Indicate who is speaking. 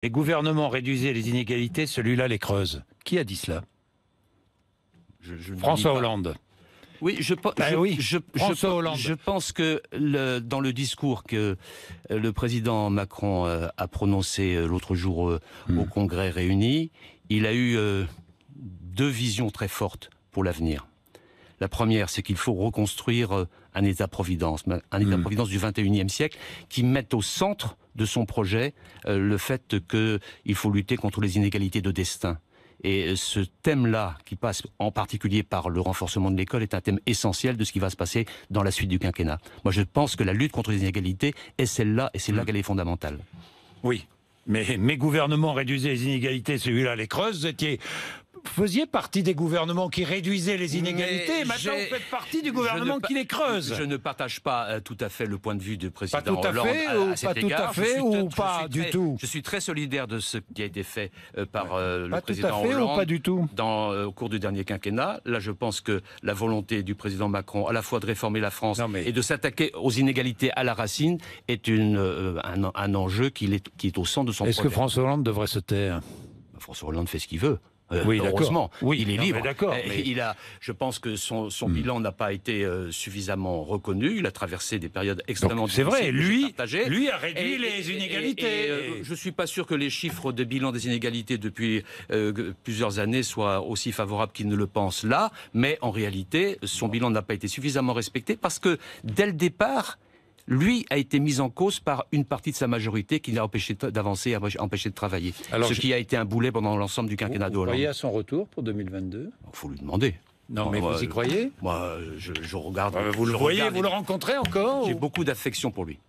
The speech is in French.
Speaker 1: Les gouvernements réduisaient les inégalités, celui-là les creuse. Qui a dit cela?
Speaker 2: Je ne
Speaker 1: François
Speaker 2: dis pas.
Speaker 1: Hollande.
Speaker 2: Oui,
Speaker 1: François Hollande.
Speaker 2: je pense que dans le discours que le président Macron a prononcé l'autre jour au Congrès réuni, il a eu deux visions très fortes pour l'avenir. La première, c'est qu'il faut reconstruire un État-providence, du XXIe siècle, qui mette au centre de son projet le fait qu'il faut lutter contre les inégalités de destin. Et ce thème-là, qui passe en particulier par le renforcement de l'école, est un thème essentiel de ce qui va se passer dans la suite du quinquennat. Moi, je pense que la lutte contre les inégalités est celle-là, et c'est là qu'elle est fondamentale.
Speaker 1: Oui, mais mes gouvernements réduisaient les inégalités, celui-là les creuse. Vous faisiez partie des gouvernements qui réduisaient les inégalités. Maintenant, vous faites partie du gouvernement qui les creuse.
Speaker 2: Je ne partage pas tout à fait le point de vue du président
Speaker 1: Pas tout à
Speaker 2: Hollande
Speaker 1: fait, ou pas tout à fait, ou pas du tout.
Speaker 2: Je suis très solidaire de ce qui a été fait par le président
Speaker 1: tout à fait,
Speaker 2: Hollande
Speaker 1: ou pas du tout.
Speaker 2: au cours du dernier quinquennat. Là, je pense que la volonté du président Macron, à la fois de réformer la France et de s'attaquer aux inégalités à la racine, est un enjeu qui est au centre de son projet.
Speaker 1: Est-ce que François Hollande devrait se taire?
Speaker 2: François Hollande fait ce qu'il veut.
Speaker 1: Oui,
Speaker 2: heureusement,
Speaker 1: oui,
Speaker 2: il est libre.
Speaker 1: Mais...
Speaker 2: Je pense que son bilan n'a pas été suffisamment reconnu. Il a traversé des périodes extrêmement difficiles.
Speaker 1: C'est vrai, lui a réduit les inégalités.
Speaker 2: Je ne suis pas sûr que les chiffres de bilan des inégalités depuis plusieurs années soient aussi favorables qu'il ne le pense là. Mais en réalité, son bilan n'a pas été suffisamment respecté parce que, dès le départ, lui a été mis en cause par une partie de sa majorité qui l'a empêché d'avancer, a empêché de travailler. Qui a été un boulet pendant l'ensemble du quinquennat de Hollande.
Speaker 1: Vous croyez à son retour pour 2022?
Speaker 2: Il faut lui demander.
Speaker 1: Non, mais vous y croyez?
Speaker 2: Moi, je regarde...
Speaker 1: Vous le voyez, vous le rencontrez encore?
Speaker 2: J'ai beaucoup d'affection pour lui.